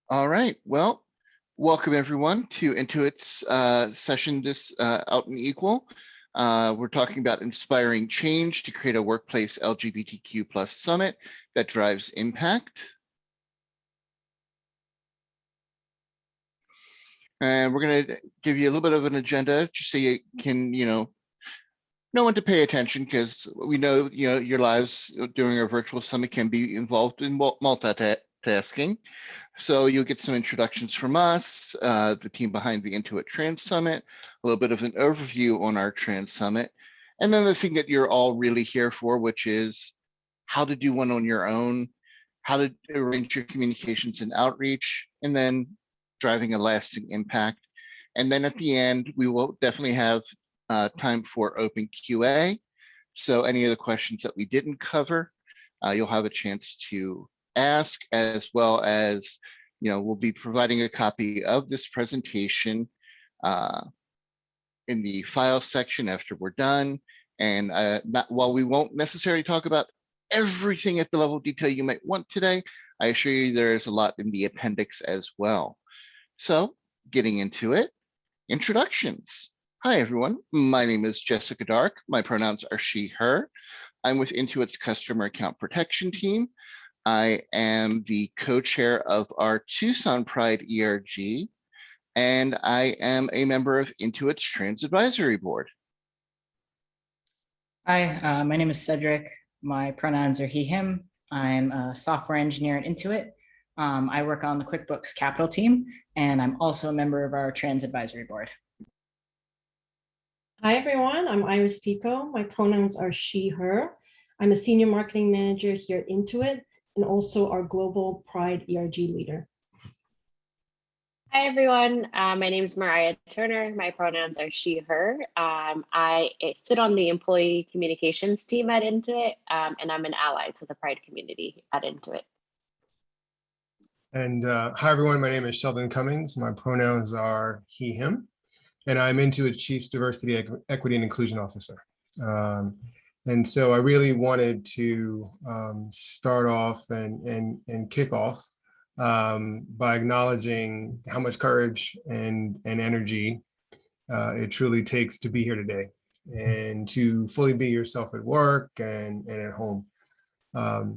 All right. Well, welcome everyone to Intuit's session this Out and Equal. We're talking about inspiring change to create a workplace LGBTQ plus summit that drives impact. And we're going to give you a little bit of an agenda just so you can, know when to pay attention, because we know, your lives during our virtual summit can be involved in multitasking. So you'll get some introductions from us, the team behind the Intuit Trans Summit, a little bit of an overview on our Trans Summit, and then the thing that you're all really here for, which is how to do one on your own, how to arrange your communications and outreach, and then driving a lasting impact. And then at the end, we will definitely have time for open QA. So any of the questions that we didn't cover, you'll have a chance to ask, as well as, we'll be providing a copy of this presentation in the file section after we're done. And while we won't necessarily talk about everything at the level of detail you might want today, I assure you there is a lot in the appendix as well. So getting into it, introductions. Hi, everyone. My name is Jessica Dark. My pronouns are she, her. I'm with Intuit's Customer Account Protection team. I am the co-chair of our Tucson Pride ERG, and I am a member of Intuit's Trans Advisory Board. Hi, my name is Cedric. My pronouns are he, him. I'm a software engineer at Intuit. I work on the QuickBooks Capital team, and I'm also a member of our Trans Advisory Board. Hi, everyone. I'm Iris Pico. My pronouns are she, her. I'm a senior marketing manager here at Intuit and also our global Pride ERG leader. Hi, everyone. My name is Mariah Turner. My pronouns are she, her. I sit on the employee communications team at Intuit, and I'm an ally to the Pride community at Intuit. And hi, everyone. My name is Sheldon Cummings. My pronouns are he, him, and I'm Intuit's Chief Diversity, Equity, and Inclusion Officer. And so I really wanted to start off and kick off by acknowledging how much courage and energy it truly takes to be here today and to fully be yourself at work and at home.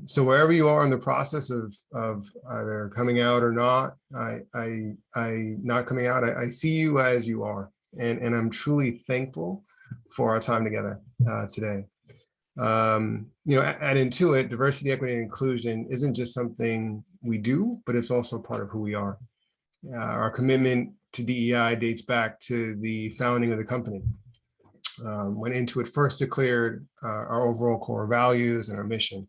So wherever you are in the process of either coming out or not, I not coming out, I see you as you are, and I'm truly thankful for our time together today. At Intuit, diversity, equity, and inclusion isn't just something we do, but it's also part of who we are. Our commitment to DEI dates back to the founding of the company. When Intuit first declared our overall core values and our mission.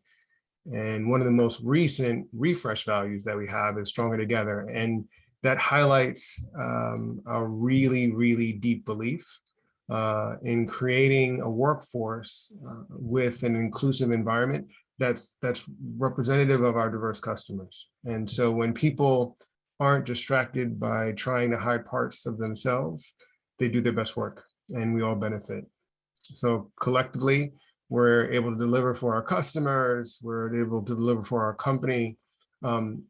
And one of the most recent refresh values that we have is Stronger Together. And that highlights a really, really deep belief in creating a workforce with an inclusive environment that's representative of our diverse customers. And so when people aren't distracted by trying to hide parts of themselves, they do their best work and we all benefit. So collectively, we're able to deliver for our customers, we're able to deliver for our company and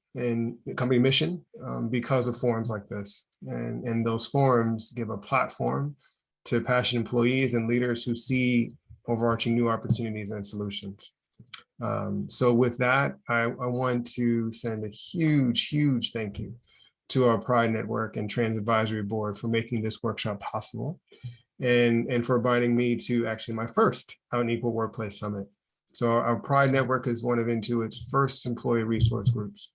company mission because of forums like this. And those forums give a platform to passionate employees and leaders who see overarching new opportunities and solutions. So with that, I want to send a huge thank you to our Pride Network and Trans Advisory Board for making this workshop possible and for inviting me to actually my first Out and Equal Workplace Summit. So our Pride Network is one of Intuit's first employee resource groups.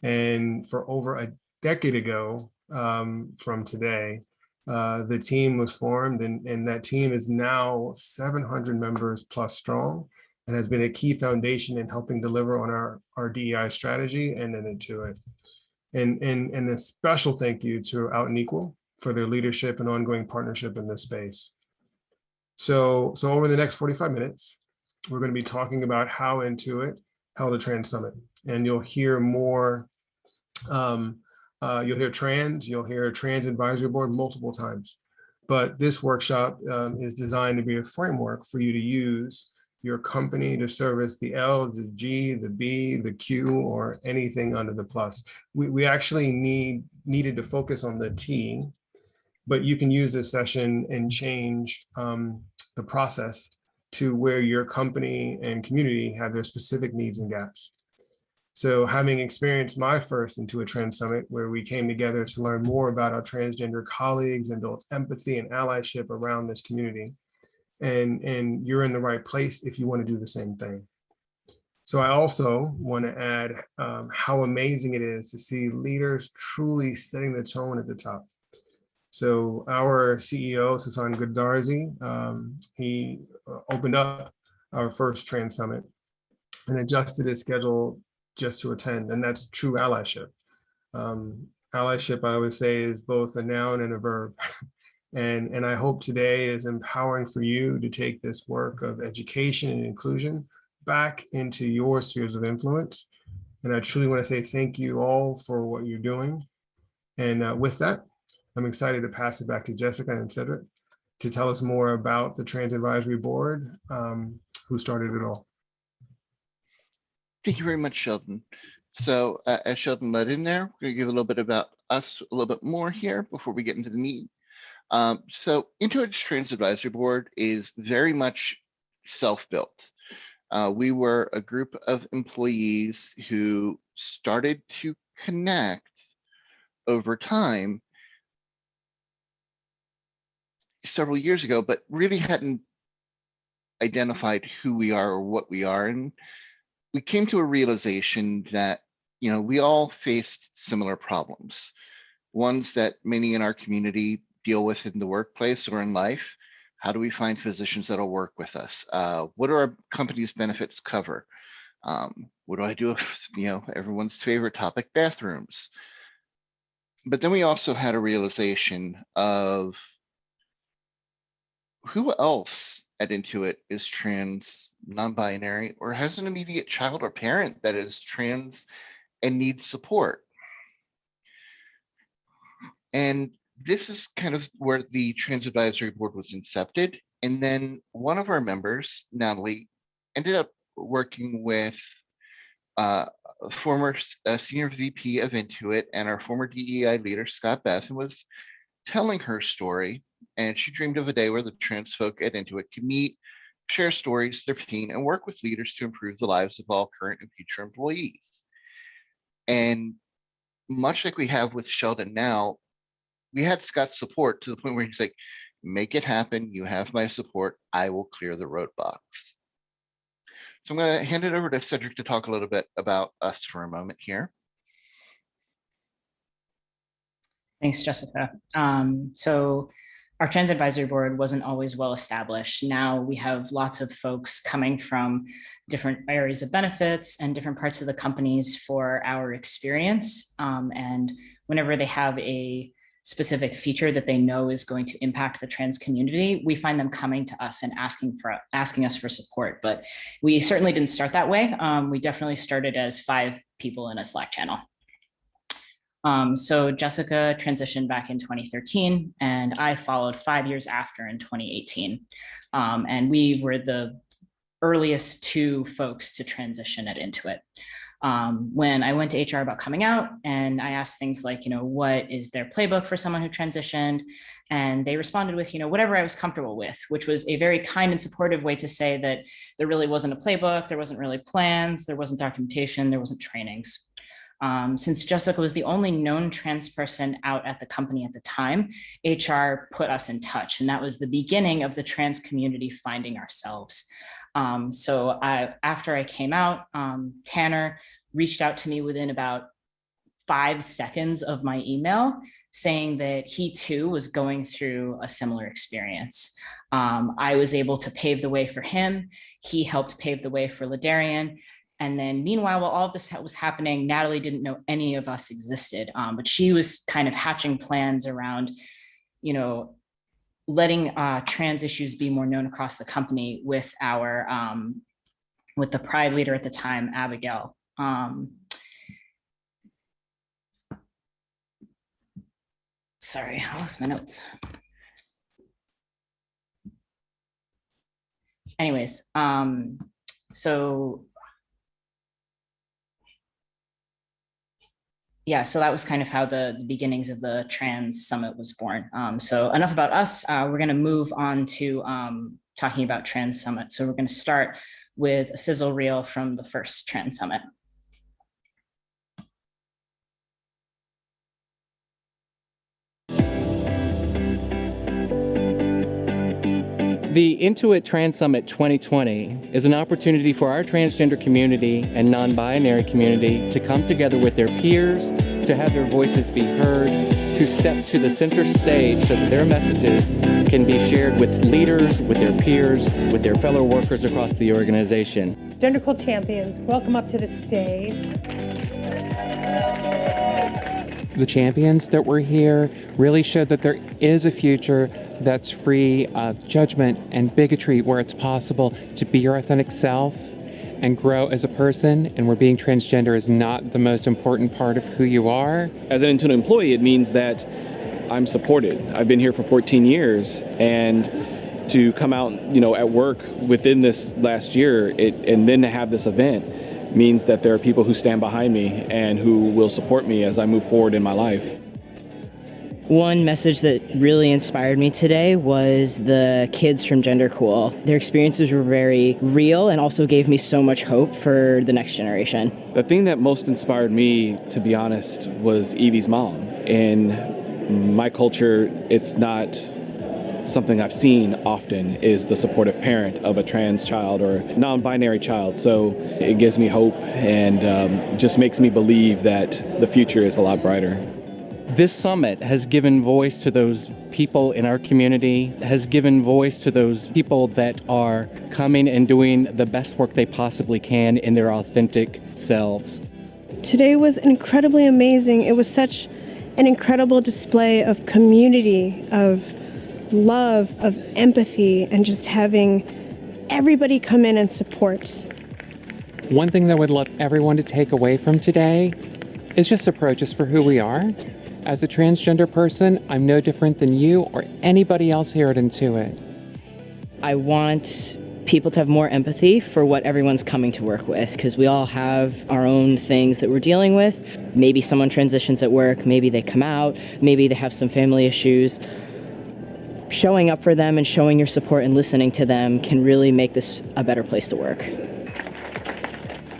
And for over a decade ago from today, the team was formed and that team is now 700 members plus strong and has been a key foundation in helping deliver on our DEI strategy and then Intuit. And a special thank you to Out and Equal for their leadership and ongoing partnership in this space. So over the next 45 minutes, we're going to be talking about how Intuit held a Trans Summit. And you'll hear more, you'll hear Trans Advisory Board multiple times. But this workshop is designed to be a framework for you to use your company to service the L, the G, the B, the Q, or anything under the plus. We actually needed to focus on the T, but you can use this session and change the process to where your company and community have their specific needs and gaps. So having experienced my first Intuit Trans Summit, where we came together to learn more about our transgender colleagues and build empathy and allyship around this community, and you're in the right place if you want to do the same thing. So I also want to add how amazing it is to see leaders truly setting the tone at the top. So our CEO, Sasan Goodarzi, he opened up our first Trans Summit and adjusted his schedule just to attend, and that's true allyship. Allyship, I would say, is both a noun and a verb. And I hope today is empowering for you to take this work of education and inclusion back into your spheres of influence. And I truly want to say thank you all for what you're doing. And with that, I'm excited to pass it back to Jessica and Cedric to tell us more about the Trans Advisory Board, who started it all. Thank you very much, Sheldon. So as Sheldon led in there, we're going to give a little bit about us a little bit more here before we get into the meat. So Intuit's Trans Advisory Board is very much self-built. We were a group of employees who started to connect over time several years ago, but really hadn't identified who we are or what we are. And we came to a realization that, we all faced similar problems, ones that many in our community deal with in the workplace or in life. How do we find physicians that'll work with us? What do our company's benefits cover? What do I do if, everyone's favorite topic, bathrooms? But then we also had a realization of who else at Intuit is trans, non-binary, or has an immediate child or parent that is trans and needs support. And this is kind of where the Trans Advisory Board was incepted. And then one of our members, Natalie, ended up working with former senior VP of Intuit and our former DEI leader, Scott Beth, and was telling her story. And she dreamed of a day where the trans folk at Intuit could meet, share stories, their pain, and work with leaders to improve the lives of all current and future employees. And much like we have with Sheldon now, we had Scott's support to the point where he's like, make it happen. You have my support. I will clear the roadblocks. So I'm going to hand it over to Cedric to talk a little bit about us for a moment here. Thanks, Jessica. So our Trans Advisory Board wasn't always well established. Now we have lots of folks coming from different areas of benefits and different parts of the companies for our experience. And whenever they have a specific feature that they know is going to impact the trans community, we find them coming to us and asking us for support. But we certainly didn't start that way. We definitely started as 5 people in a Slack channel. So Jessica transitioned back in 2013, and I followed 5 years after in 2018. And we were the earliest 2 folks to transition at Intuit. When I went to HR about coming out and I asked things like, what is their playbook for someone who transitioned? And they responded with, whatever I was comfortable with, which was a very kind and supportive way to say that there really wasn't a playbook, there wasn't really plans, there wasn't documentation, there wasn't trainings. Since Jessica was the only known trans person out at the company at the time, HR put us in touch, and that was the beginning of the trans community finding ourselves. So after I came out, Tanner reached out to me within about 5 seconds of my email saying that he too was going through a similar experience. I was able to pave the way for him. He helped pave the way for Ladarian. And then meanwhile, while all of this was happening, Natalie didn't know any of us existed, but she was kind of hatching plans around, letting trans issues be more known across the company with with the Pride leader at the time, Abigail. Sorry, I lost my notes. anyways, so yeah, so that was kind of how the beginnings of the Trans Summit was born. So enough about us. We're going to move on to talking about Trans Summit. So we're going to start with a sizzle reel from the first Trans Summit. The Intuit Trans Summit 2020 is an opportunity for our transgender community and non-binary community to come together with their peers, to have their voices be heard, to step to the center stage so that their messages can be shared with leaders, with their peers, with their fellow workers across the organization. Genderqueer champions, welcome up to the stage. The champions that were here really showed that there is a future that's free of judgment and bigotry, where it's possible to be your authentic self and grow as a person, and where being transgender is not the most important part of who you are. As an Intuit employee, it means that I'm supported. I've been here for 14 years, and to come out, at work within this last year, and then to have this event means that there are people who stand behind me and who will support me as I move forward in my life. One message that really inspired me today was the kids from Genderqueer. Their experiences were very real and also gave me so much hope for the next generation. The thing that most inspired me, to be honest, was Evie's mom. In my culture, it's not something I've seen often, is the supportive parent of a trans child or non-binary child. So it gives me hope and just makes me believe that the future is a lot brighter. This summit has given voice to those people in our community, has given voice to those people that are coming and doing the best work they possibly can in their authentic selves. Today was incredibly amazing. It was such an incredible display of community, of love, of empathy, and just having everybody come in and support. One thing that I would love everyone to take away from today is just approach us for who we are. As a transgender person, I'm no different than you or anybody else here at Intuit. I want people to have more empathy for what everyone's coming to work with, because we all have our own things that we're dealing with. Maybe someone transitions at work, maybe they come out, maybe they have some family issues. Showing up for them and showing your support and listening to them can really make this a better place to work.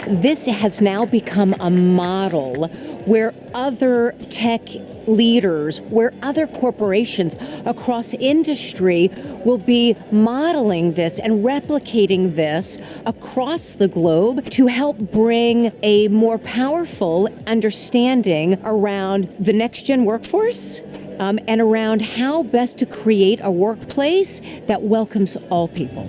This has now become a model where other tech leaders, where other corporations across industry will be modeling this and replicating this across the globe to help bring a more powerful understanding around the next-gen workforce and around how best to create a workplace that welcomes all people.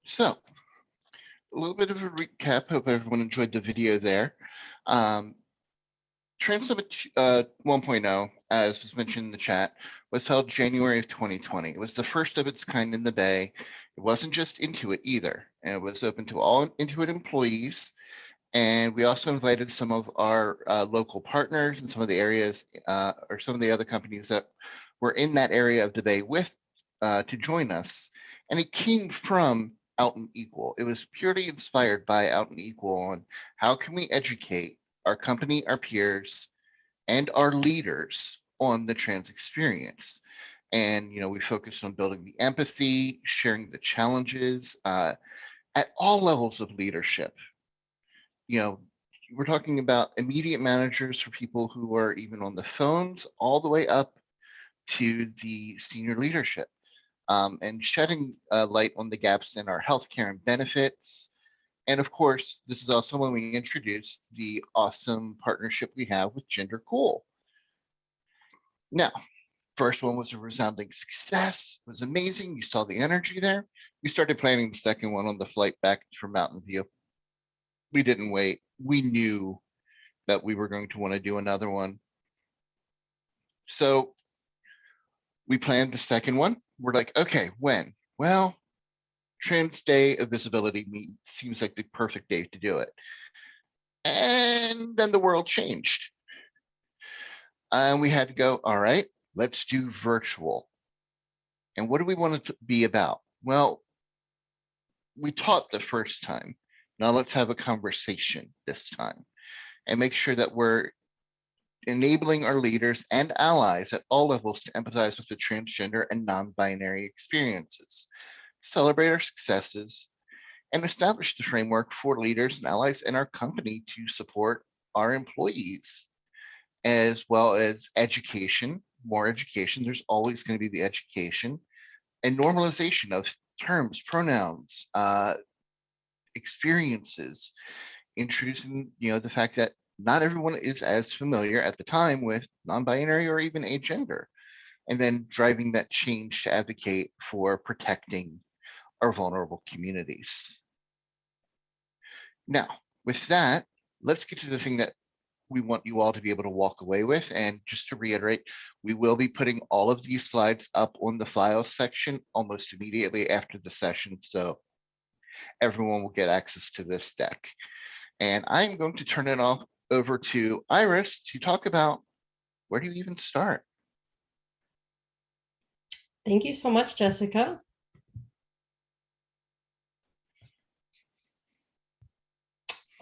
So, a little bit of a recap. Hope everyone enjoyed the video there. Trans Summit 1.0, as was mentioned in the chat, was held January of 2020. It was the first of its kind in the Bay. It wasn't just Intuit either, and it was open to all Intuit employees. And we also invited some of our local partners and some of the areas or some of the other companies that were in that area of the Bay with to join us. And it came from Out and Equal. It was purely inspired by Out and Equal on how can we educate our company, our peers, and our leaders on the trans experience. And, we focused on building the empathy, sharing the challenges at all levels of leadership. We're talking about immediate managers for people who are even on the phones, all the way up to the senior leadership. And shedding light on the gaps in our healthcare and benefits. And of course, this is also when we introduced the awesome partnership we have with Genderqueer. Now, first one was a resounding success. It was amazing. You saw the energy there. We started planning the second one on the flight back from Mountain View. We didn't wait. We knew that we were going to want to do another one. So we planned the second one. We're like, okay, when? Well, Trans Day of Visibility seems like the perfect day to do it. And then the world changed. And we had to go, all right, let's do virtual. And what do we want it to be about? Well, we taught the first time. Now let's have a conversation this time and make sure that we're enabling our leaders and allies at all levels to empathize with the transgender and non-binary experiences, celebrate our successes, and establish the framework for leaders and allies in our company to support our employees, as well as education, more education. There's always going to be the education and normalization of terms, pronouns, experiences, introducing, the fact that not everyone is as familiar at the time with non-binary or even agender, and then driving that change to advocate for protecting our vulnerable communities. Now, with that, let's get to the thing that we want you all to be able to walk away with. And just to reiterate, we will be putting all of these slides up on the files section almost immediately after the session. So everyone will get access to this deck. And I'm going to turn it over to Iris to talk about where do you even start? Thank you so much, Jessica.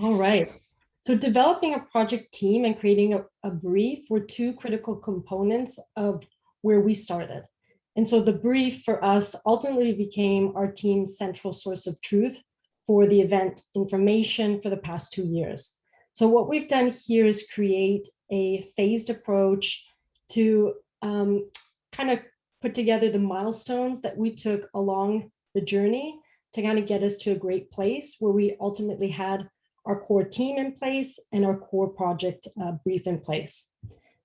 All right. So developing a project team and creating a brief were two critical components of where we started. And so the brief for us ultimately became our team's central source of truth for the event information for the past 2 years. So what we've done here is create a phased approach to kind of put together the milestones that we took along the journey to kind of get us to a great place where we ultimately had our core team in place and our core project brief in place.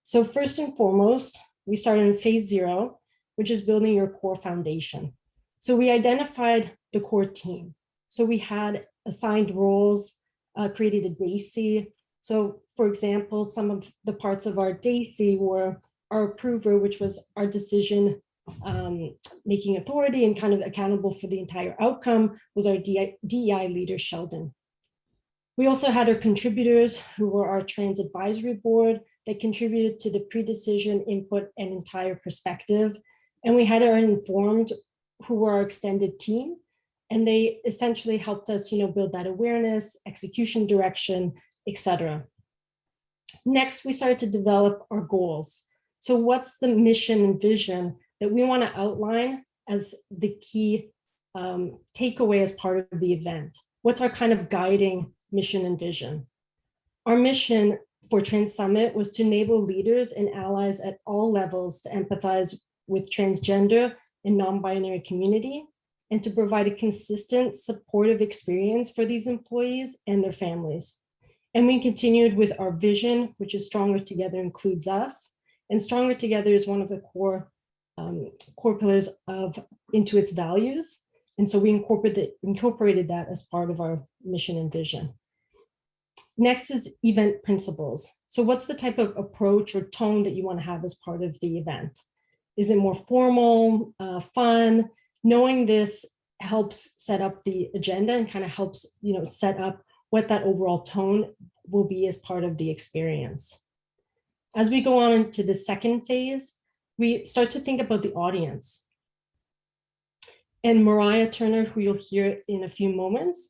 So first and foremost, we started in phase 0, which is building your core foundation. So we identified the core team. So we had assigned roles, created a DAISY. So for example, some of the parts of our DAISY were our approver, which was our decision making authority and kind of accountable for the entire outcome, was our DEI leader, Sheldon. We also had our contributors who were our trans advisory board that contributed to the pre-decision input and entire perspective. And we had our informed who were our extended team. And they essentially helped us, build that awareness, execution direction, etc. Next, we started to develop our goals. So what's the mission and vision that we want to outline as the key takeaway as part of the event? What's our kind of guiding mission and vision? Our mission for Trans Summit was to enable leaders and allies at all levels to empathize with transgender and non-binary community and to provide a consistent, supportive experience for these employees and their families. And we continued with our vision, which is Stronger Together includes us. And Stronger Together is one of the core pillars of Intuit's values. And so we incorporated that as part of our mission and vision. Next is event principles. So what's the type of approach or tone that you want to have as part of the event? Is it more formal, fun? Knowing this helps set up the agenda and kind of helps, set up what that overall tone will be as part of the experience. As we go on into the second phase, we start to think about the audience. And Mariah Turner, who you'll hear in a few moments,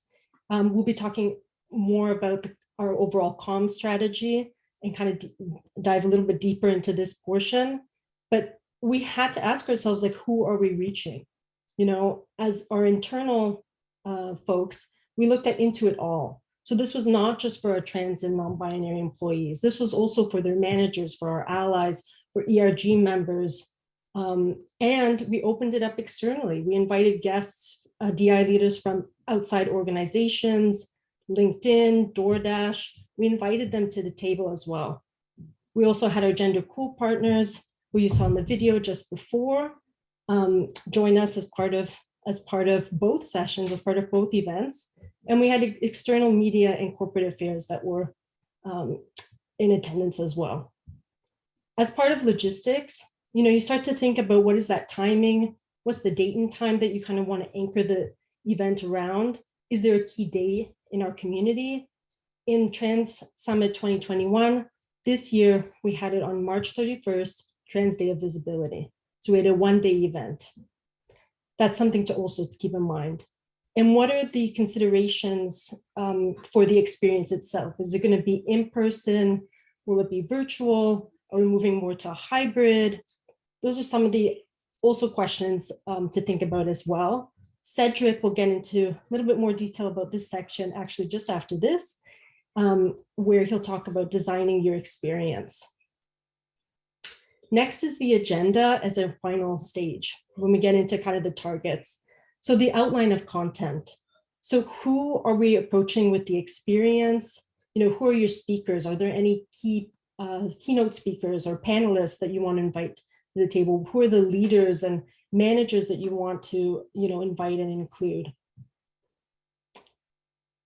will be talking more about our overall comm strategy and kind of dive a little bit deeper into this portion. But we had to ask ourselves, who are we reaching? As our internal folks, we looked at Intuit all. So this was not just for our trans and non-binary employees. This was also for their managers, for our allies, for ERG members. And we opened it up externally. We invited guests, DI leaders from outside organizations, LinkedIn, DoorDash. We invited them to the table as well. We also had our gender cool partners, who you saw in the video just before, join us as part of both sessions, as part of both events. And we had external media and corporate affairs that were in attendance as well. As part of logistics, you start to think about what is that timing, what's the date and time that you kind of want to anchor the event around, is there a key day in our community? In Trans Summit 2021, this year, we had it on March 31st, Trans Day of Visibility. So we had a one-day event. That's something to also keep in mind. And what are the considerations for the experience itself? Is it going to be in person? Will it be virtual? Are we moving more to a hybrid? Those are some of the also questions to think about as well. Cedric will get into a little bit more detail about this section actually just after this, where he'll talk about designing your experience. Next is the agenda as a final stage when we get into kind of the targets. So the outline of content. So who are we approaching with the experience? Who are your speakers? Are there any keynote speakers or panelists that you want to invite to the table? Who are the leaders and managers that you want to invite and include?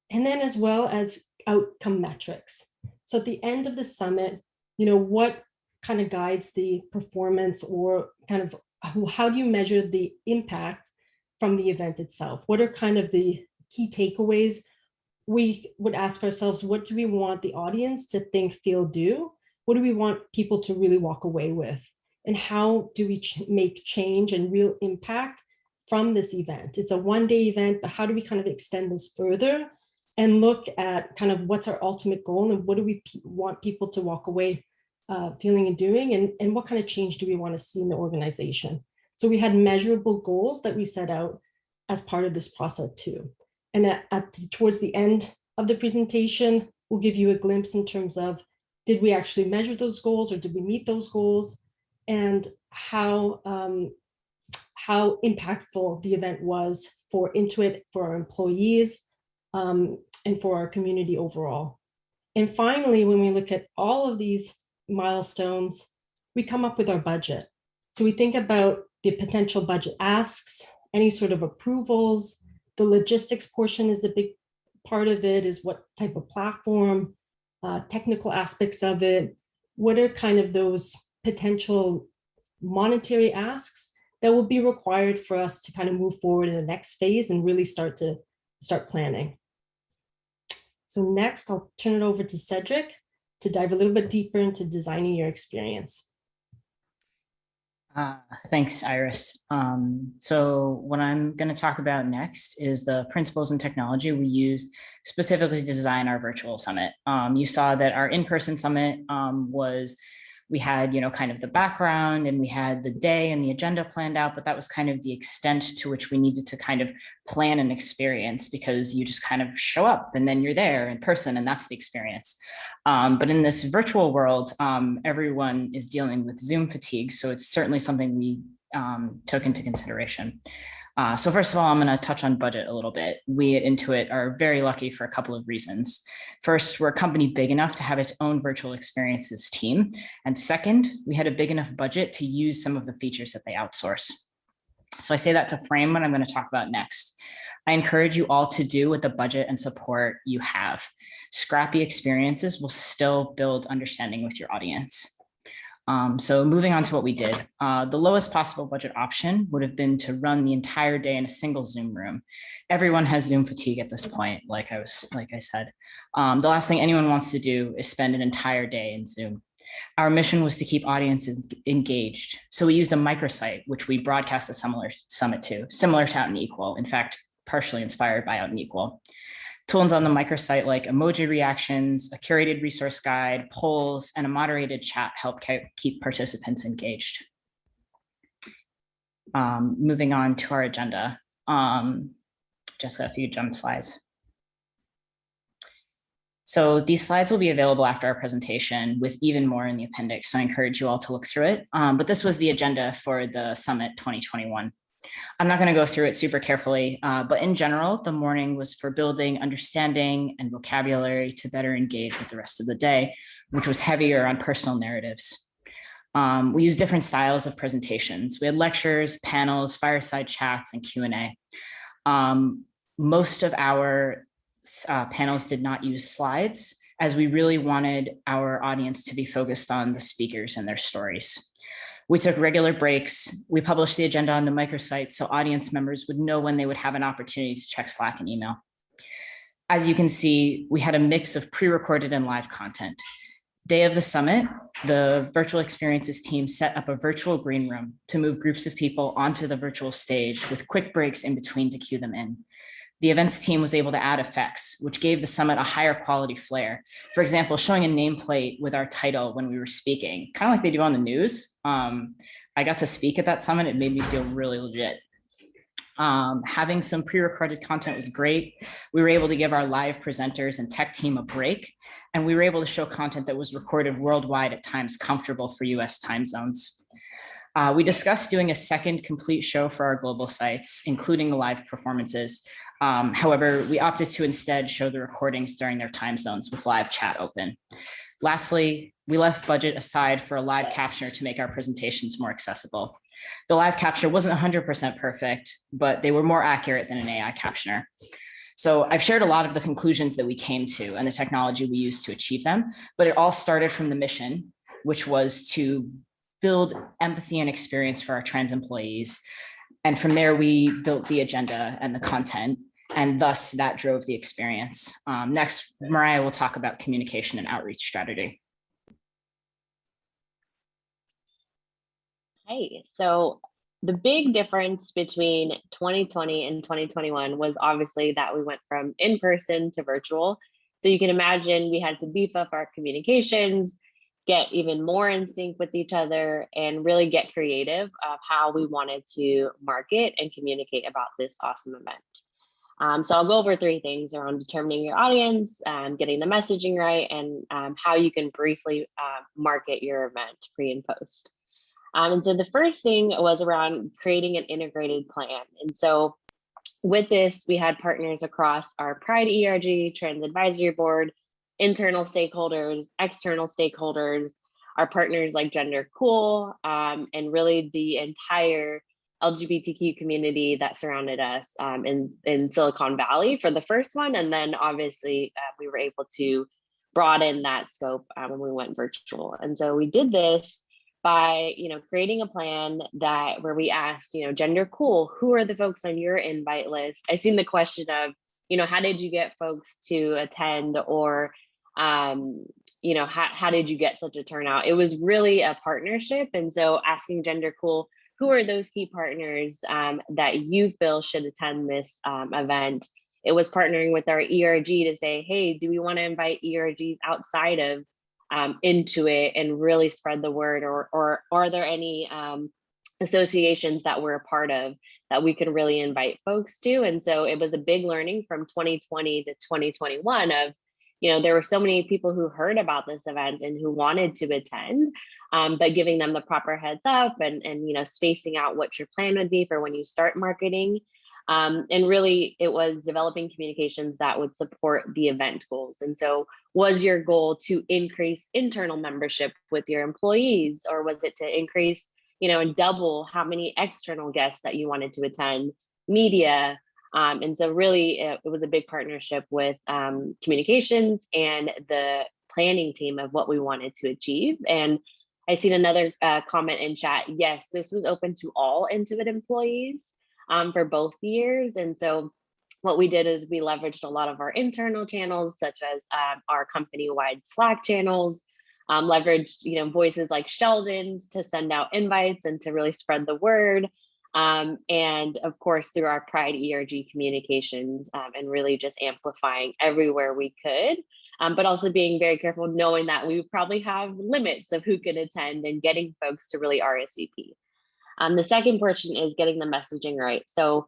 And then as well as outcome metrics. So at the end of the summit, what kind of guides the performance, or kind of how do you measure the impact from the event itself? What are kind of the key takeaways? We would ask ourselves, what do we want the audience to think, feel, do? What do we want people to really walk away with? And how do we make change and real impact from this event? It's a one-day event, but how do we kind of extend this further and look at kind of what's our ultimate goal, and what do we want people to walk away feeling and doing, and what kind of change do we want to see in the organization? So we had measurable goals that we set out as part of this process too. And towards the end of the presentation, we'll give you a glimpse in terms of, did we actually measure those goals, or did we meet those goals, and how impactful the event was for Intuit, for our employees, and for our community overall. And finally, when we look at all of these milestones, we come up with our budget. So we think about the potential budget asks, any sort of approvals. The logistics portion is a big part of it, is what type of platform, technical aspects of it. What are kind of those potential monetary asks that will be required for us to kind of move forward in the next phase and really start planning. So next, I'll turn it over to Cedric to dive a little bit deeper into designing your experience. Thanks, Iris. So what I'm going to talk about next is the principles and technology we used specifically to design our virtual summit. You saw that our in-person summit we had, kind of the background, and we had the day and the agenda planned out, but that was kind of the extent to which we needed to kind of plan an experience, because you just kind of show up and then you're there in person, and that's the experience. But in this virtual world, everyone is dealing with Zoom fatigue. So it's certainly something we took into consideration. So first of all, I'm going to touch on budget a little bit. We at Intuit are very lucky for a couple of reasons. First, we're a company big enough to have its own virtual experiences team. And second, we had a big enough budget to use some of the features that they outsource. So I say that to frame what I'm going to talk about next. I encourage you all to do with the budget and support you have. Scrappy experiences will still build understanding with your audience. So moving on to what we did, the lowest possible budget option would have been to run the entire day in a single Zoom room. Everyone has Zoom fatigue at this point, like I said. The last thing anyone wants to do is spend an entire day in Zoom. Our mission was to keep audiences engaged. So we used a microsite, which we broadcast the summit to, similar to Out and Equal, in fact, partially inspired by Out and Equal. Tools on the microsite like emoji reactions, a curated resource guide, polls, and a moderated chat help keep participants engaged. Moving on to our agenda. Just a few jump slides. So these slides will be available after our presentation with even more in the appendix. So I encourage you all to look through it. But this was the agenda for the Summit 2021. I'm not going to go through it super carefully, but in general, the morning was for building understanding and vocabulary to better engage with the rest of the day, which was heavier on personal narratives. We used different styles of presentations. We had lectures, panels, fireside chats, and Q&A. Most of our panels did not use slides, as we really wanted our audience to be focused on the speakers and their stories. We took regular breaks. We published the agenda on the microsite so audience members would know when they would have an opportunity to check Slack and email. As you can see, we had a mix of pre-recorded and live content. Day of the summit, the virtual experiences team set up a virtual green room to move groups of people onto the virtual stage with quick breaks in between to cue them in. The events team was able to add effects, which gave the summit a higher quality flair. For example, showing a nameplate with our title when we were speaking, kind of like they do on the news. I got to speak at that summit. It made me feel really legit. Having some pre-recorded content was great. We were able to give our live presenters and tech team a break, and we were able to show content that was recorded worldwide at times comfortable for US time zones. We discussed doing a second complete show for our global sites, including the live performances. However, we opted to instead show the recordings during their time zones with live chat open. Lastly, we left budget aside for a live captioner to make our presentations more accessible. The live capture wasn't 100% perfect, but they were more accurate than an AI captioner. So I've shared a lot of the conclusions that we came to and the technology we used to achieve them, but it all started from the mission, which was to build empathy and experience for our trans employees. And from there, we built the agenda and the content, and thus that drove the experience. Next, Mariah will talk about communication and outreach strategy. Hey, so the big difference between 2020 and 2021 was obviously that we went from in-person to virtual. So you can imagine we had to beef up our communications, get even more in sync with each other, and really get creative of how we wanted to market and communicate about this awesome event. So I'll go over three things around determining your audience, getting the messaging right, and how you can briefly market your event pre and post. And so the first thing was around creating an integrated plan. And so with this, we had partners across our Pride ERG, Trans Advisory Board, internal stakeholders, external stakeholders, our partners like Gender Cool, and really the entire LGBTQ community that surrounded us in Silicon Valley for the first one. And then obviously we were able to broaden that scope when we went virtual. And so we did this by creating a plan where we asked, Gender Cool, who are the folks on your invite list? I seen the question of, how did you get folks to attend, or how did you get such a turnout? It was really a partnership. And so asking Gender Cool, who are those key partners that you feel should attend this event? It was partnering with our ERG to say, hey, do we want to invite ERGs outside of Intuit and really spread the word, or are there any associations that we're a part of that we can really invite folks to? And so it was a big learning from 2020 to 2021 of, there were so many people who heard about this event and who wanted to attend, but giving them the proper heads up and spacing out what your plan would be for when you start marketing. And really, it was developing communications that would support the event goals. And so was your goal to increase internal membership with your employees, or was it to increase, and double how many external guests that you wanted to attend, media? And so really, it was a big partnership with communications and the planning team of what we wanted to achieve. And I seen another comment in chat. Yes, this was open to all Intuit employees for both years. And so what we did is we leveraged a lot of our internal channels, such as our company-wide Slack channels, leveraged voices like Sheldon's to send out invites and to really spread the word. And of course, through our Pride ERG communications and really just amplifying everywhere we could, but also being very careful, knowing that we would probably have limits of who can attend and getting folks to really RSVP. The second portion is getting the messaging right. So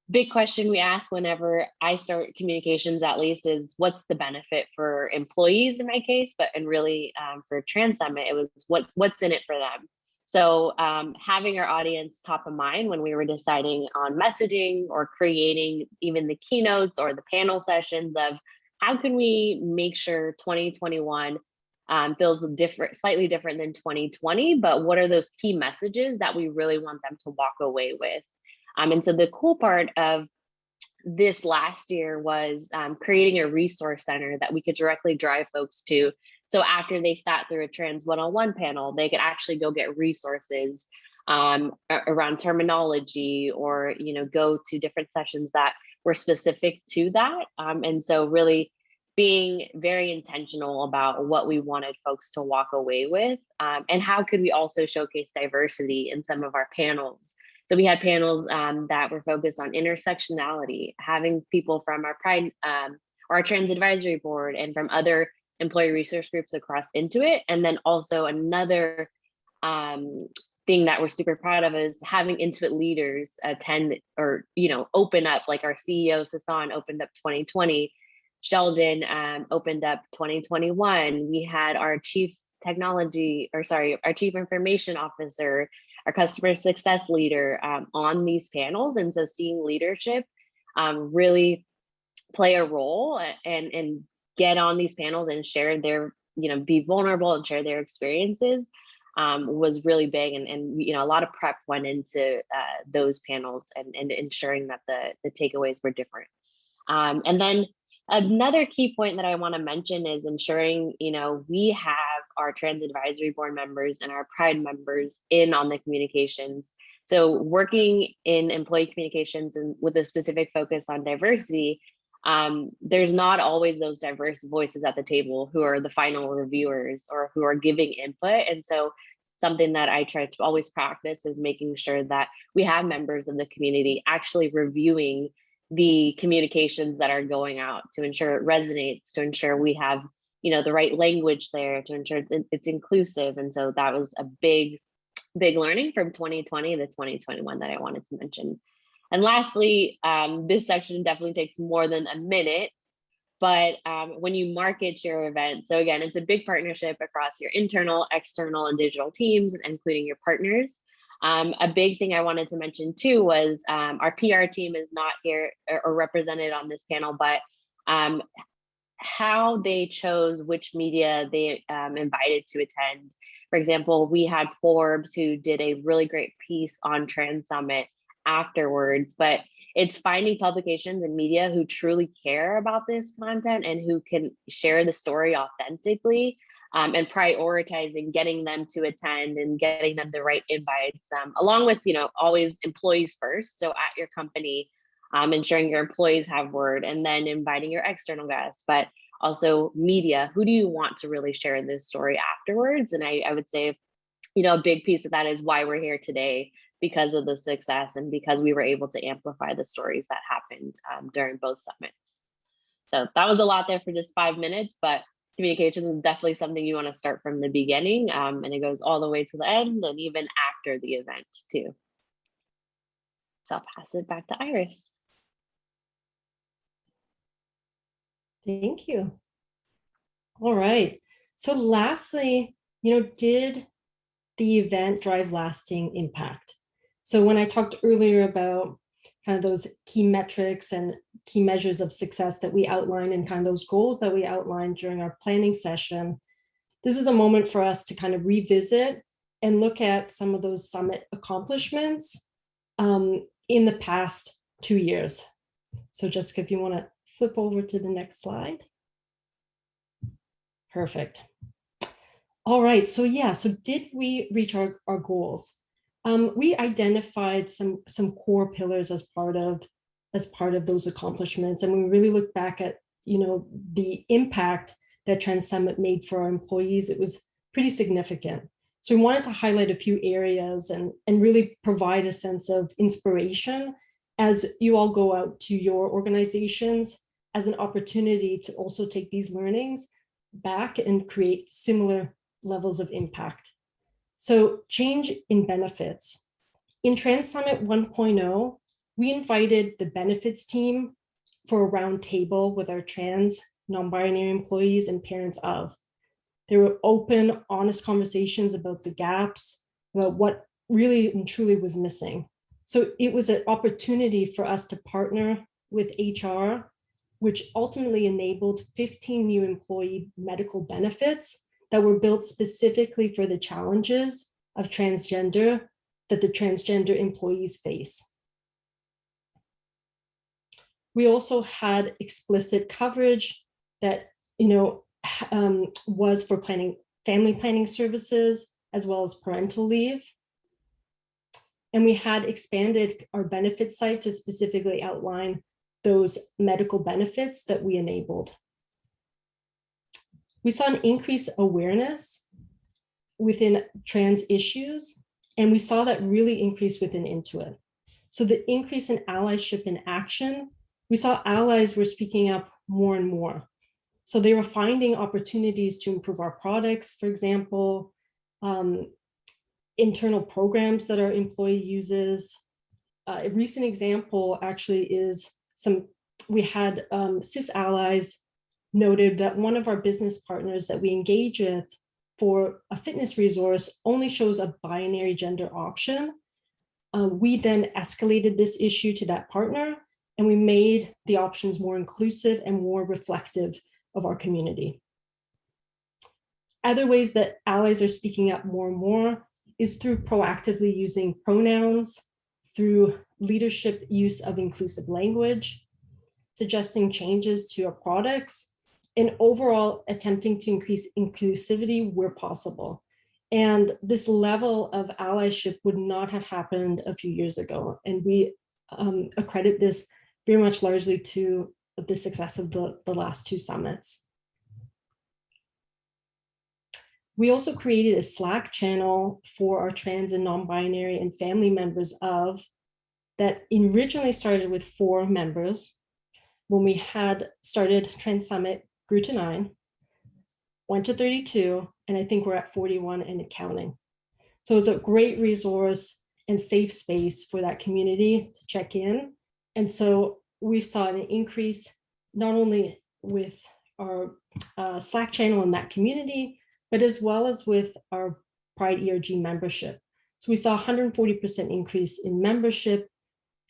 big question we ask whenever I start communications, at least, is what's the benefit for employees in my case, and really for Trans Summit, it was what's in it for them. So having our audience top of mind when we were deciding on messaging or creating even the keynotes or the panel sessions of how can we make sure 2021 feels slightly different than 2020, but what are those key messages that we really want them to walk away with? And so the cool part of this last year was creating a resource center that we could directly drive folks to So after they sat through a trans one-on-one panel, they could actually go get resources around terminology, or go to different sessions that were specific to that. And so really being very intentional about what we wanted folks to walk away with, and how could we also showcase diversity in some of our panels. So we had panels that were focused on intersectionality, having people from our Pride or our Trans Advisory Board and from other employee resource groups across Intuit. And then also another thing that we're super proud of is having Intuit leaders attend, or open up, like our CEO Sasan opened up 2020, Sheldon opened up 2021. We had our chief information officer, our customer success leader on these panels. And so seeing leadership really play a role and get on these panels and share their, be vulnerable and share their experiences was really big. And a lot of prep went into those panels and ensuring that the takeaways were different. And then another key point that I want to mention is ensuring, we have our Trans Advisory Board members and our Pride members in on the communications. So working in employee communications and with a specific focus on diversity, there's not always those diverse voices at the table who are the final reviewers or who are giving input. And so something that I try to always practice is making sure that we have members of the community actually reviewing the communications that are going out to ensure it resonates, to ensure we have, the right language there, to ensure it's inclusive. And so that was a big learning from 2020 to 2021 that I wanted to mention. And lastly, this section definitely takes more than a minute, but when you market your event, so again, it's a big partnership across your internal, external, and digital teams, including your partners. A big thing I wanted to mention too was our PR team is not here or represented on this panel, but how they chose which media they invited to attend. For example, we had Forbes who did a really great piece on Trans Summit afterwards, but it's finding publications and media who truly care about this content and who can share the story authentically, and prioritizing getting them to attend and getting them the right invites, along with, always employees first. So at your company, ensuring your employees have word, and then inviting your external guests, but also media. Who do you want to really share this story afterwards? And I would say, a big piece of that is why we're here today, because of the success and because we were able to amplify the stories that happened during both summits. So that was a lot there for just 5 minutes, but communications is definitely something you want to start from the beginning, and it goes all the way to the end and even after the event too. So I'll pass it back to Iris. Thank you. All right. So lastly, did the event drive lasting impact? So when I talked earlier about kind of those key metrics and key measures of success that we outlined and kind of those goals that we outlined during our planning session, this is a moment for us to kind of revisit and look at some of those summit accomplishments in the past 2 years. So Jessica, if you want to flip over to the next slide. Perfect. All right, so did we reach our goals? We identified some core pillars as part of those accomplishments, and we really look back at the impact that Trans Summit made for our employees. It was pretty significant. So we wanted to highlight a few areas and really provide a sense of inspiration as you all go out to your organizations, as an opportunity to also take these learnings back and create similar levels of impact. So change in benefits. In Trans Summit 1.0, we invited the benefits team for a round table with our trans, non-binary employees and parents of. There were open, honest conversations about the gaps, about what really and truly was missing. So it was an opportunity for us to partner with HR, which ultimately enabled 15 new employee medical benefits that were built specifically for the challenges of transgender that the transgender employees face. We also had explicit coverage that was for family planning services, as well as parental leave. And we had expanded our benefit site to specifically outline those medical benefits that we enabled. We saw an increased awareness within trans issues, and we saw that really increase within Intuit. So the increase in allyship in action, we saw allies were speaking up more and more. So they were finding opportunities to improve our products, for example, internal programs that our employee uses. A recent example actually is we had cis allies noted that one of our business partners that we engage with for a fitness resource only shows a binary gender option. We then escalated this issue to that partner, and we made the options more inclusive and more reflective of our community. Other ways that allies are speaking up more and more is through proactively using pronouns, through leadership use of inclusive language, suggesting changes to our products, and overall attempting to increase inclusivity where possible. And this level of allyship would not have happened a few years ago. And we accredit this very much largely to the success of the last two summits. We also created a Slack channel for our trans and non-binary and family members that originally started with 4 members. When we had started Trans Summit, grew to 9, went to 32, and I think we're at 41 and counting. So it's a great resource and safe space for that community to check in. And so we saw an increase not only with our Slack channel in that community, but as well as with our Pride ERG membership. So we saw 140% increase in membership.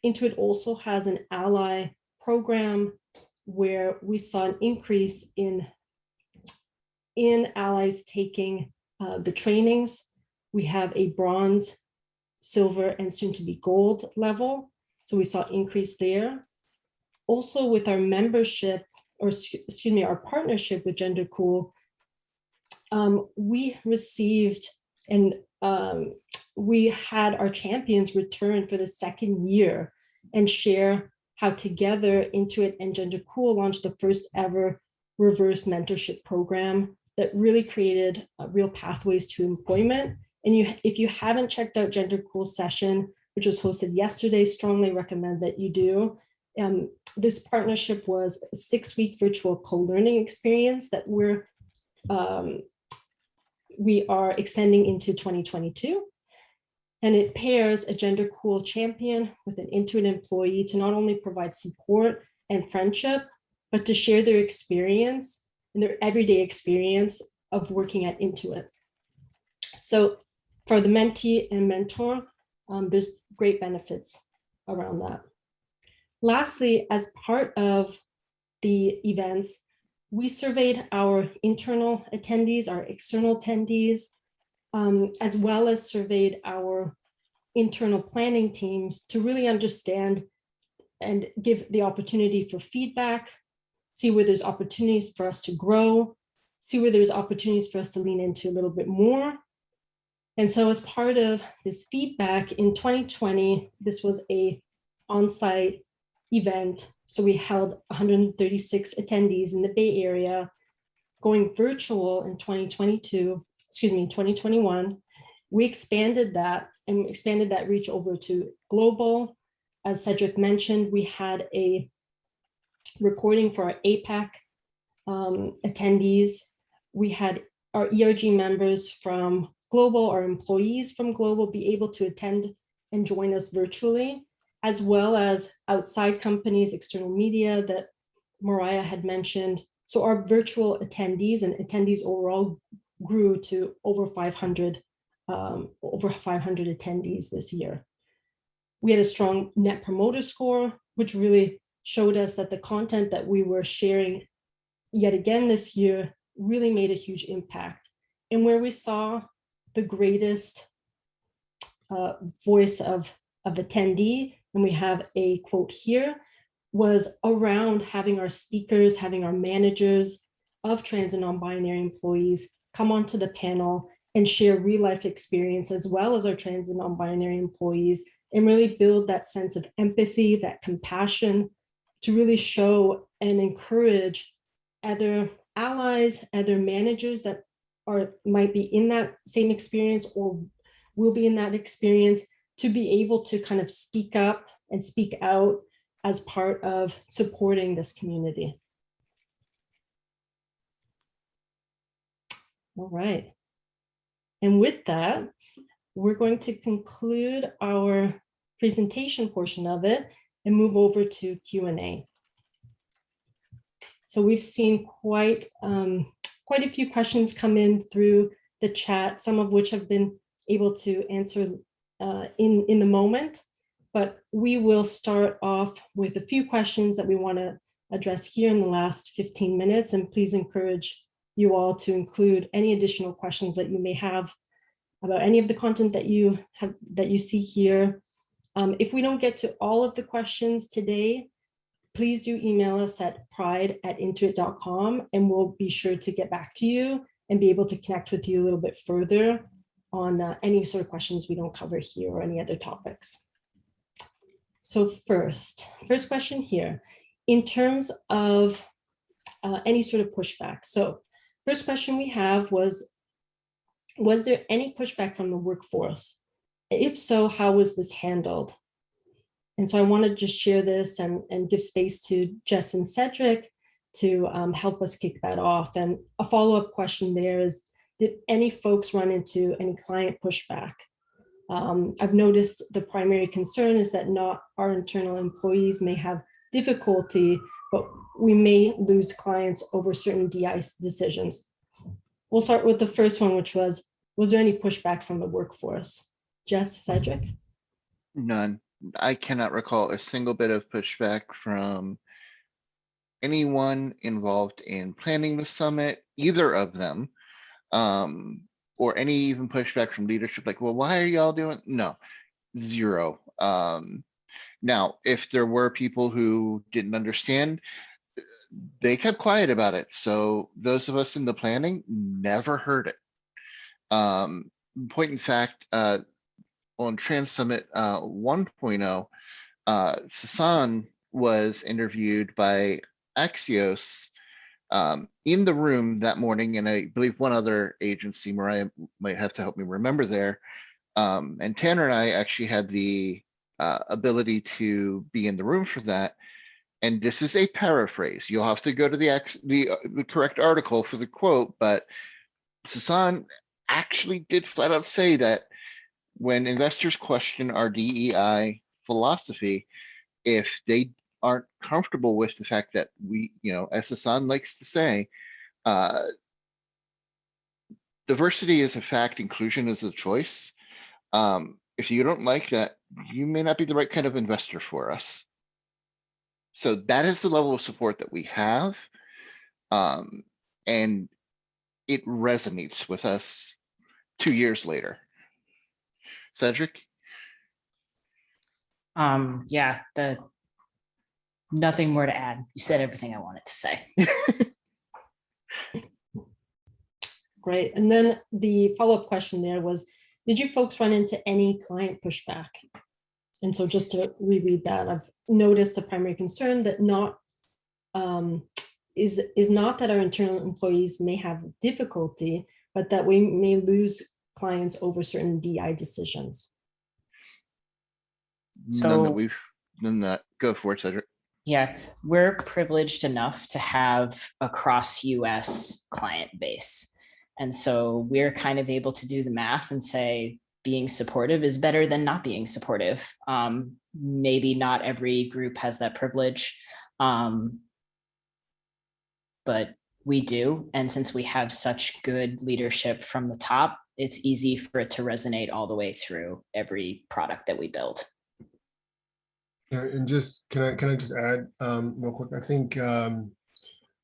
Intuit also has an ally program where we saw an increase in allies taking the trainings. We have a bronze, silver, and soon to be gold level. So we saw increase there. Also with our membership, or excuse me, our partnership with Gender Cool, we received and we had our champions return for the 2nd year and share how together Intuit and Gender Cool launched the first ever reverse mentorship program that really created real pathways to employment. And if you haven't checked out Gender Cool's session, which was hosted yesterday, strongly recommend that you do. This partnership was a 6-week virtual co-learning experience that we are extending into 2022. And it pairs a Gender Cool champion with an Intuit employee to not only provide support and friendship, but to share their experience and their everyday experience of working at Intuit. So for the mentee and mentor, there's great benefits around that. Lastly, as part of the events, we surveyed our internal attendees, our external attendees, as well as surveyed our internal planning teams to really understand and give the opportunity for feedback, see where there's opportunities for us to grow, see where there's opportunities for us to lean into a little bit more. And so as part of this feedback in 2020, this was a on-site event. So we held 136 attendees in the Bay Area. Going virtual in 2021, we expanded that and expanded that reach over to global. As Cedric mentioned, we had a recording for our APAC attendees. We had our ERG members from global, our employees from global be able to attend and join us virtually, as well as outside companies, external media that Mariah had mentioned. So our virtual attendees and attendees overall grew to over 500 attendees this year. We had a strong Net Promoter Score, which really showed us that the content that we were sharing yet again this year really made a huge impact. And where we saw the greatest voice of attendee, and we have a quote here, was around having our speakers, having our managers of trans and non-binary employees come onto the panel and share real life experience as well as our trans and non-binary employees, and really build that sense of empathy, that compassion, to really show and encourage other allies, other managers that might be in that same experience or will be in that experience, to be able to kind of speak up and speak out as part of supporting this community. All right. And with that, we're going to conclude our presentation portion of it and move over to Q&A. So we've seen quite a few questions come in through the chat, some of which have been able to answer in the moment, but we will start off with a few questions that we want to address here in the last 15 minutes, and please encourage you all to include any additional questions that you may have about any of the content that you see here. If we don't get to all of the questions today, please do email us at pride@intuit.com, and we'll be sure to get back to you and be able to connect with you a little bit further on any sort of questions we don't cover here or any other topics. So first question here, in terms of any sort of pushback. So first question we have was there any pushback from the workforce? If so, how was this handled? And so I want to just share this and give space to Jess and Cedric to help us kick that off. And a follow-up question there is, did any folks run into any client pushback? I've noticed the primary concern is that not our internal employees may have difficulty, but we may lose clients over certain DI decisions. We'll start with the first one, which was there any pushback from the workforce? Jess, Cedric? None. I cannot recall a single bit of pushback from anyone involved in planning the summit, either of them, or any even pushback from leadership, like, well, why are y'all doing? No, zero. Now, if there were people who didn't understand, they kept quiet about it. So those of us in the planning never heard it. Point in fact, on Trans Summit 1.0, Sasan was interviewed by Axios in the room that morning, and I believe one other agency, Mariah might have to help me remember there. And Tanner and I actually had the ability to be in the room for that. And this is a paraphrase. You'll have to go to the correct article for the quote, but Sasan actually did flat out say that when investors question our DEI philosophy, if they aren't comfortable with the fact that we, as Sasan likes to say, diversity is a fact, inclusion is a choice. If you don't like that, you may not be the right kind of investor for us. So that is the level of support that we have. And it resonates with us 2 years later. Cedric? Yeah, nothing more to add. You said everything I wanted to say. Great. And then the follow-up question there was, did you folks run into any client pushback? And so just to reread that, I've noticed the primary concern that is not that our internal employees may have difficulty, but that we may lose clients over certain DI decisions. None that go for it, Cedric. Yeah, we're privileged enough to have a cross-US client base. And so we're kind of able to do the math and say being supportive is better than not being supportive. Maybe not every group has that privilege, but we do. And since we have such good leadership from the top, it's easy for it to resonate all the way through every product that we build. Yeah, and just can I just add real quick?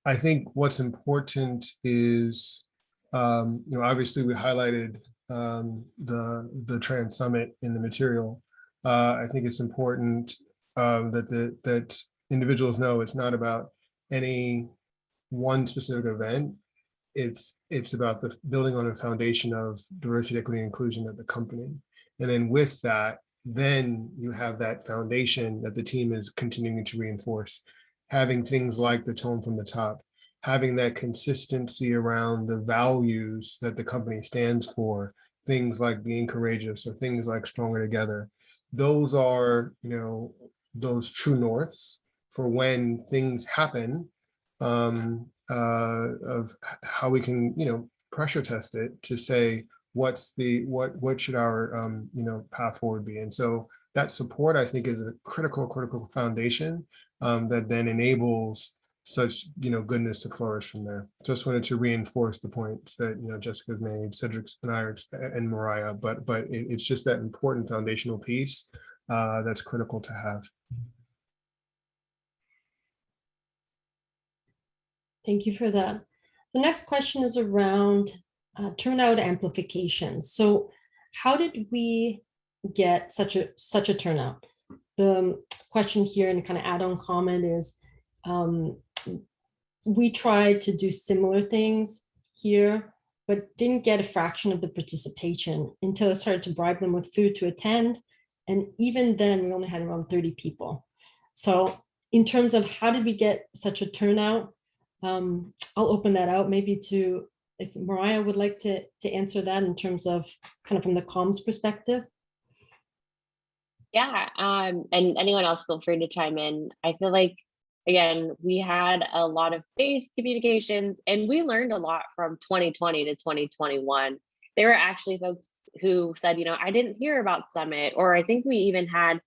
I think what's important is obviously we highlighted the Trans Summit in the material. I think it's important that individuals know it's not about any one specific event. It's about the building on a foundation of diversity, equity, and inclusion at the company. And then with that, then you have that foundation that the team is continuing to reinforce, having things like the tone from the top, having that consistency around the values that the company stands for, things like being courageous or things like stronger together. Those are, those true norths for when things happen, of how we can, pressure test it to say what should our path forward be. And so that support, I think, is a critical foundation that then enables such goodness to flourish from there. Just wanted to reinforce the points that Jessica's made, Cedric and I and Mariah, but it's just that important foundational piece that's critical to have. Thank you for that. The next question is around turnout amplification. So how did we get such a turnout? The question here and kind of add-on comment is, we tried to do similar things here, but didn't get a fraction of the participation until I started to bribe them with food to attend. And even then, we only had around 30 people. So in terms of how did we get such a turnout, I'll open that out maybe to, if Mariah would like to answer that in terms of kind of from the comms perspective. Yeah, and anyone else feel free to chime in. I feel like, again, we had a lot of face communications and we learned a lot from 2020 to 2021. There were actually folks who said, I didn't hear about Summit, or I think we even had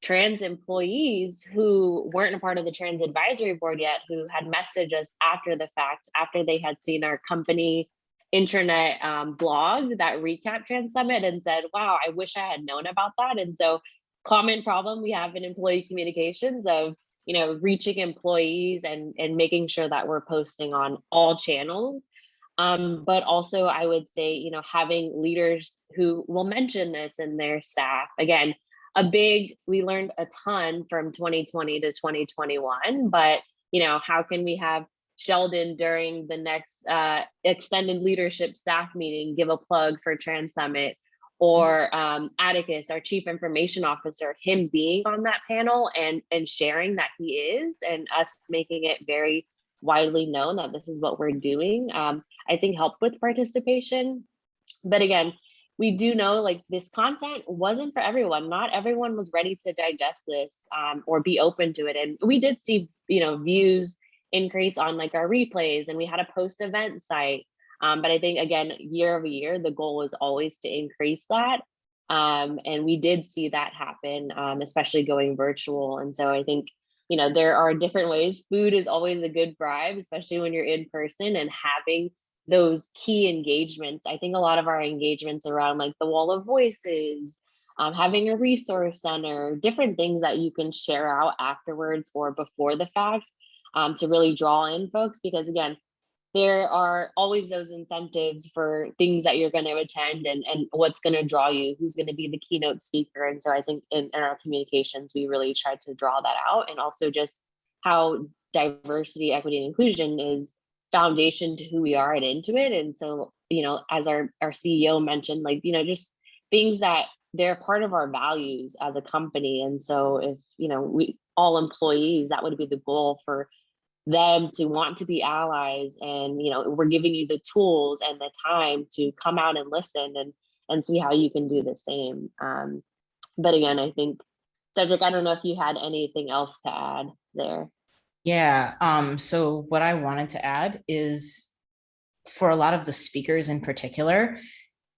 trans employees who weren't a part of the trans advisory board yet, who had messaged us after the fact, after they had seen our company intranet blog that recapped Trans Summit and said, wow, I wish I had known about that. And so common problem we have in employee communications of, reaching employees and making sure that we're posting on all channels. But also I would say, having leaders who will mention this in their staff. Again, we learned a ton from 2020 to 2021, but, how can we have Sheldon during the next extended leadership staff meeting, give a plug for Trans Summit, or Atticus, our chief information officer, him being on that panel and sharing that he is, and us making it very widely known that this is what we're doing, I think helped with participation. But again, we do know this content wasn't for everyone. Not everyone was ready to digest this or be open to it. And we did see, views increase on our replays, and we had a post-event site. But I think, again, year over year, the goal is always to increase that. And we did see that happen, especially going virtual. And so I think, there are different ways. Food is always a good bribe, especially when you're in person, and having those key engagements. I think a lot of our engagements around the wall of voices, having a resource center, different things that you can share out afterwards or before the fact to really draw in folks, because again, there are always those incentives for things that you're going to attend and what's going to draw you, who's going to be the keynote speaker. And so I think in our communications, we really tried to draw that out, and also just how diversity, equity, and inclusion is foundation to who we are at Intuit. And so, as our CEO mentioned, just things that they're part of our values as a company. And so if, we all employees, that would be the goal for them to want to be allies. And, we're giving you the tools and the time to come out and listen and see how you can do the same. But again, I think, Cedric, I don't know if you had anything else to add there. Yeah, so what I wanted to add is, for a lot of the speakers in particular,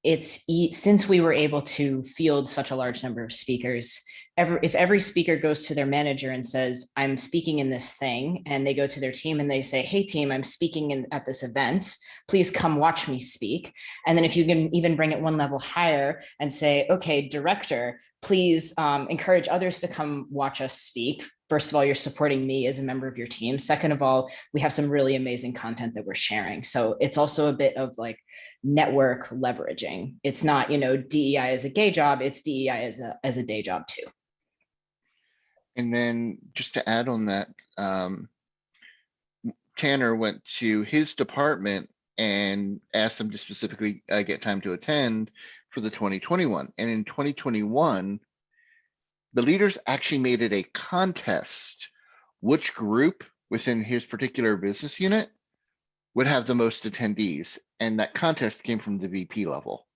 since we were able to field such a large number of speakers, if every speaker goes to their manager and says, I'm speaking in this thing, and they go to their team and they say, hey team, I'm speaking at this event, please come watch me speak. And then if you can even bring it one level higher and say, okay, director, please encourage others to come watch us speak. First of all, you're supporting me as a member of your team. Second of all, we have some really amazing content that we're sharing. So it's also a bit of network leveraging. It's not, DEI as a gay job, it's DEI as a day job too. And then just to add on that, Tanner went to his department and asked them to specifically get time to attend for the 2021. And in 2021, the leaders actually made it a contest which group within his particular business unit would have the most attendees. And that contest came from the VP level.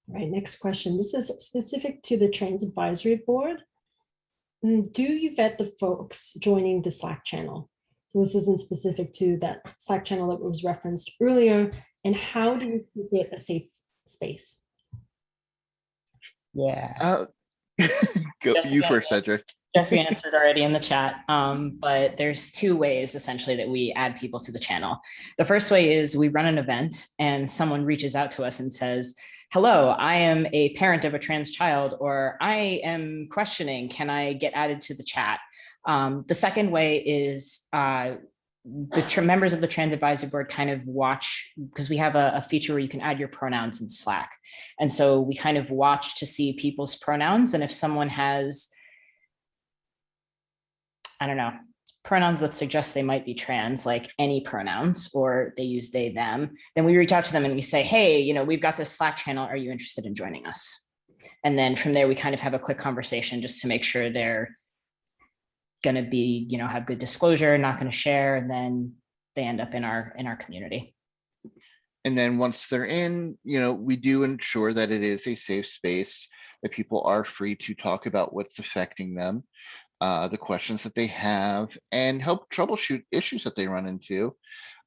Right, next question. This is specific to the Trans Advisory Board. Do you vet the folks joining the Slack channel? So this isn't specific to that Slack channel that was referenced earlier. And how do you keep it a safe space? Yeah. Go you first, Cedric. Jesse answered already in the chat, but there's two ways essentially that we add people to the channel. The first way is we run an event and someone reaches out to us and says, hello, I am a parent of a trans child, or I am questioning, can I get added to the chat? The second way is the members of the Trans Advisory Board kind of watch, because we have a feature where you can add your pronouns in Slack. And so we kind of watch to see people's pronouns. And if someone has, I don't know, pronouns that suggest they might be trans, like any pronouns, or they use they, them, then we reach out to them and we say, hey, you know, we've got this Slack channel. Are you interested in joining us? And then from there, we kind of have a quick conversation just to make sure they're going to be, you know, have good disclosure, not going to share, and then they end up in our community. And then once they're in, you know, we do ensure that it is a safe space, that people are free to talk about what's affecting them, the questions that they have, and help troubleshoot issues that they run into.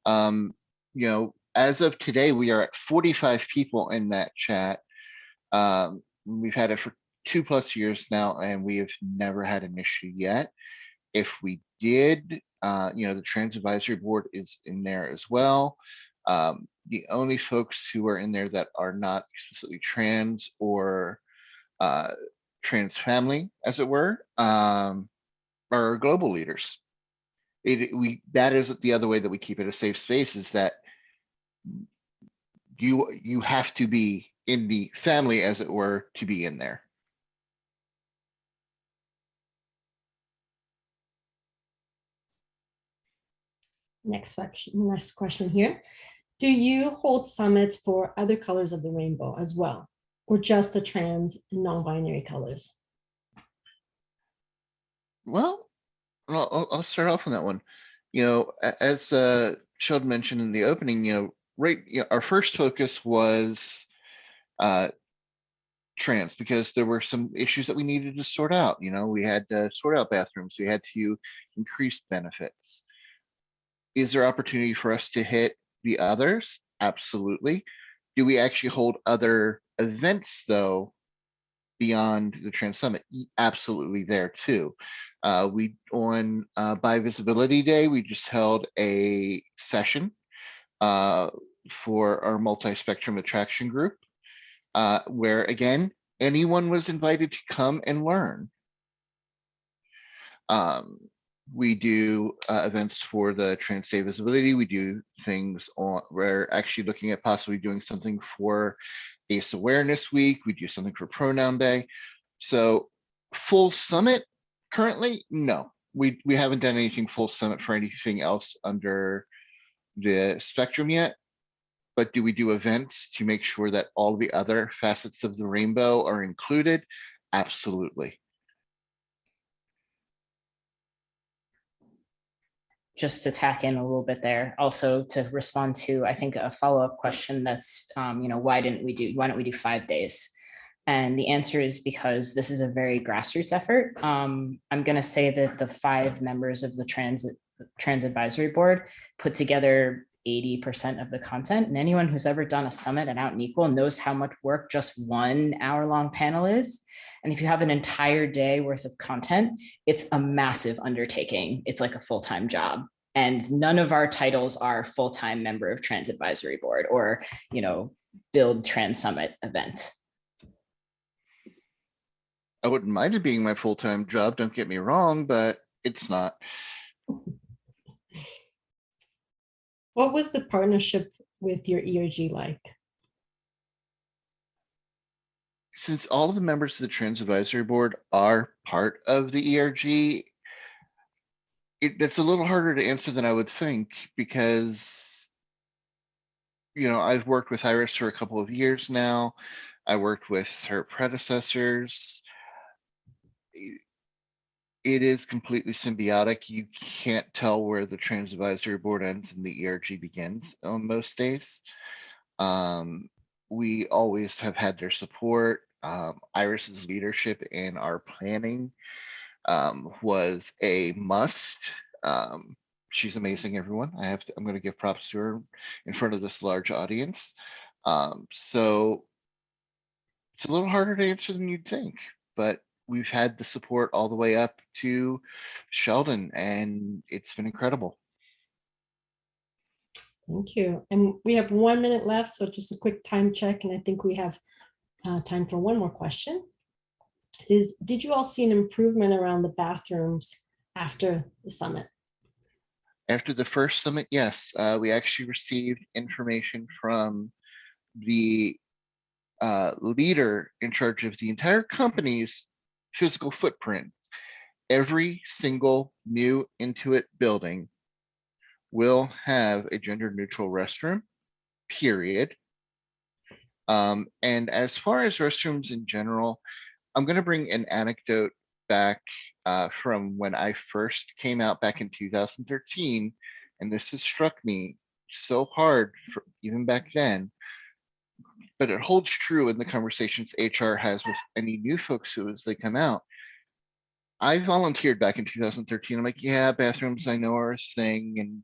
You know, as of today, we are at 45 people in that chat. We've had it for 2+ years now, and we have never had an issue yet. If we did, you know, the Trans Advisory Board is in there as well. The only folks who are in there that are not explicitly trans or trans family, as it were, are global leaders. That is the other way that we keep it a safe space, is that you have to be in the family, as it were, to be in there. Next question here. Do you hold summits for other colors of the rainbow as well, or just the trans and non-binary colors? Well, I'll start off on that one. You know, as Sheldon mentioned in the opening, you know, our first focus was trans, because there were some issues that we needed to sort out. You know, we had to sort out bathrooms, we had to increase benefits. Is there opportunity for us to hit the others? Absolutely. Do we actually hold other events though beyond the Trans Summit? Absolutely, there too. We on Bi Visibility Day, we just held a session for our multi-spectrum attraction group, where again, anyone was invited to come and learn. We do events for the Trans Day Visibility. We do things on, we're actually looking at possibly doing something for ACE Awareness Week. We do something for Pronoun Day. So full summit currently, no. We haven't done anything full summit for anything else under the spectrum yet. But do we do events to make sure that all the other facets of the rainbow are included? Absolutely. Just to tack in a little bit there, also to respond to, I think, a follow-up question that's, you know, why don't we do 5 days? And the answer is because this is a very grassroots effort. I'm going to say that the 5 members of the Trans Advisory Board put together 80% of the content, and anyone who's ever done a summit at Out and Equal knows how much work just 1 hour-long panel is. And if you have an entire day worth of content, it's a massive undertaking. It's like a full-time job. And none of our titles are full-time member of Trans Advisory Board or, you know, build Trans Summit event. I wouldn't mind it being my full-time job, don't get me wrong, but it's not. What was the partnership with your ERG like? since all of the members of the Trans Advisory Board are part of the ERG, it's a little harder to answer than I would think, because, you know, I've worked with Iris for a couple of years now. I worked with her predecessors. It is completely symbiotic. You can't tell where the Trans Advisory Board ends and the ERG begins on most days. We always have had their support. Iris's leadership in our planning was a must. She's amazing, everyone. I'm going to give props to her in front of this large audience. So it's a little harder to answer than you'd think, but we've had the support all the way up to Sheldon, and it's been incredible. Thank you. And we have 1 minute left, so just a quick time check, and I think we have time for one more question. Did you all see an improvement around the bathrooms after the summit? After the first summit, yes, we actually received information from the leader in charge of the entire company's physical footprint. Every single new Intuit building will have a gender neutral restroom, period. And as far as restrooms in general, I'm going to bring an anecdote back from when I first came out back in 2013. And this has struck me so hard even back then, but it holds true in the conversations HR has with any new folks who, as they come out. I volunteered back in 2013. I'm like, yeah, bathrooms I know are a thing. And,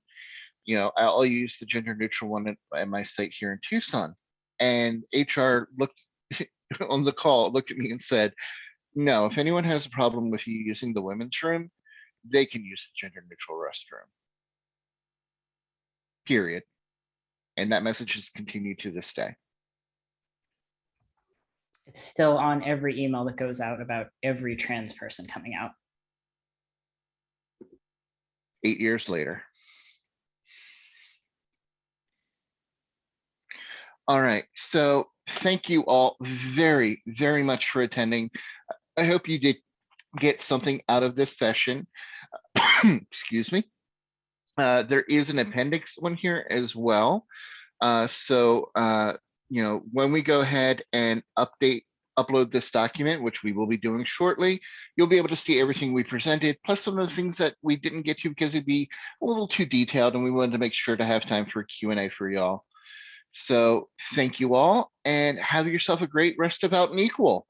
you know, I'll use the gender neutral one at my site here in Tucson. And HR looked on the call, looked at me and said, no, if anyone has a problem with you using the women's room, they can use the gender neutral restroom. Period. And that message has continued to this day. It's still on every email that goes out about every trans person coming out. 8 years later. All right, so thank you all very, very much for attending. I hope you did get something out of this session. Excuse me. There is an appendix one here as well. You know, when we go ahead and upload this document, which we will be doing shortly, you'll be able to see everything we presented, plus some of the things that we didn't get to because it'd be a little too detailed, and we wanted to make sure to have time for Q&A for y'all. So thank you all, and have yourself a great rest of Out and Equal.